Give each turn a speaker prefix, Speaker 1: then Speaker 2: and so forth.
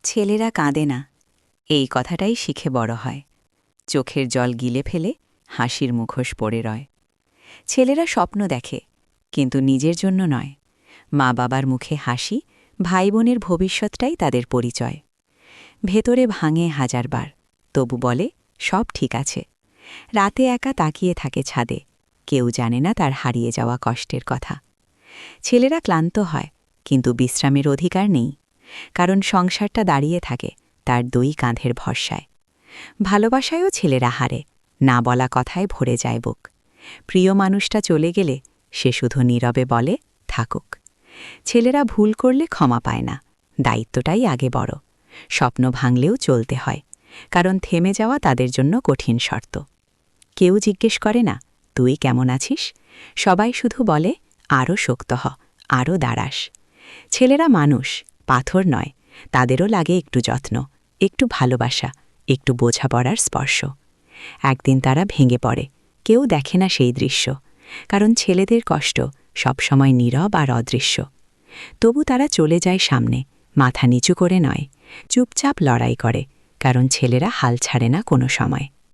Speaker 1: ছেলেরা কাঁদে না, এই কথাটাই শিখে বড় হয়। চোখের জল গিলে ফেলে হাসির মুখোশ পড়ে রয়। ছেলেরা স্বপ্ন দেখে, কিন্তু নিজের জন্য নয়। মা বাবার মুখে হাসি, ভাই বোনের ভবিষ্যৎটাই তাদের পরিচয়। ভেতরে ভাঙে হাজারবার, তবু বলে সব ঠিক আছে। রাতে একা তাকিয়ে থাকে ছাদে, কেউ জানে না তার হারিয়ে যাওয়া কষ্টের কথা। ছেলেরা ক্লান্ত হয়, কিন্তু বিশ্রামের অধিকার নেই, কারণ সংসারটা দাঁড়িয়ে থাকে তার দুই কাঁধের ভরসায়। ভালোবাসায়ও ছেলেরা হারে, না বলা কথায় ভরে যায় বুক। প্রিয় মানুষটা চলে গেলে সে শুধু নীরবে বলে থাকুক। ছেলেরা ভুল করলে ক্ষমা পায় না, দায়িত্বটাই আগে বড়। স্বপ্ন ভাঙলেও চলতে হয়, কারণ থেমে যাওয়া তাদের জন্য কঠিন শর্ত। কেউ জিজ্ঞেস করে না তুই কেমন আছিস, সবাই শুধু বলে আরও শক্ত হ, আরও দাঁড়াস। ছেলেরা মানুষ, পাথর নয়, তাদেরও লাগে একটু যত্ন, একটু ভালোবাসা, একটু বোঝাপড়ার স্পর্শ। একদিন তারা ভেঙে পড়ে, কেউ দেখে না সেই দৃশ্য, কারণ ছেলেদের কষ্ট সবসময় নীরব আর অদৃশ্য। তবু তারা চলে যায় সামনে, মাথা নিচু করে নয়, চুপচাপ লড়াই করে, কারণ ছেলেরা হাল ছাড়ে না কোনো সময়।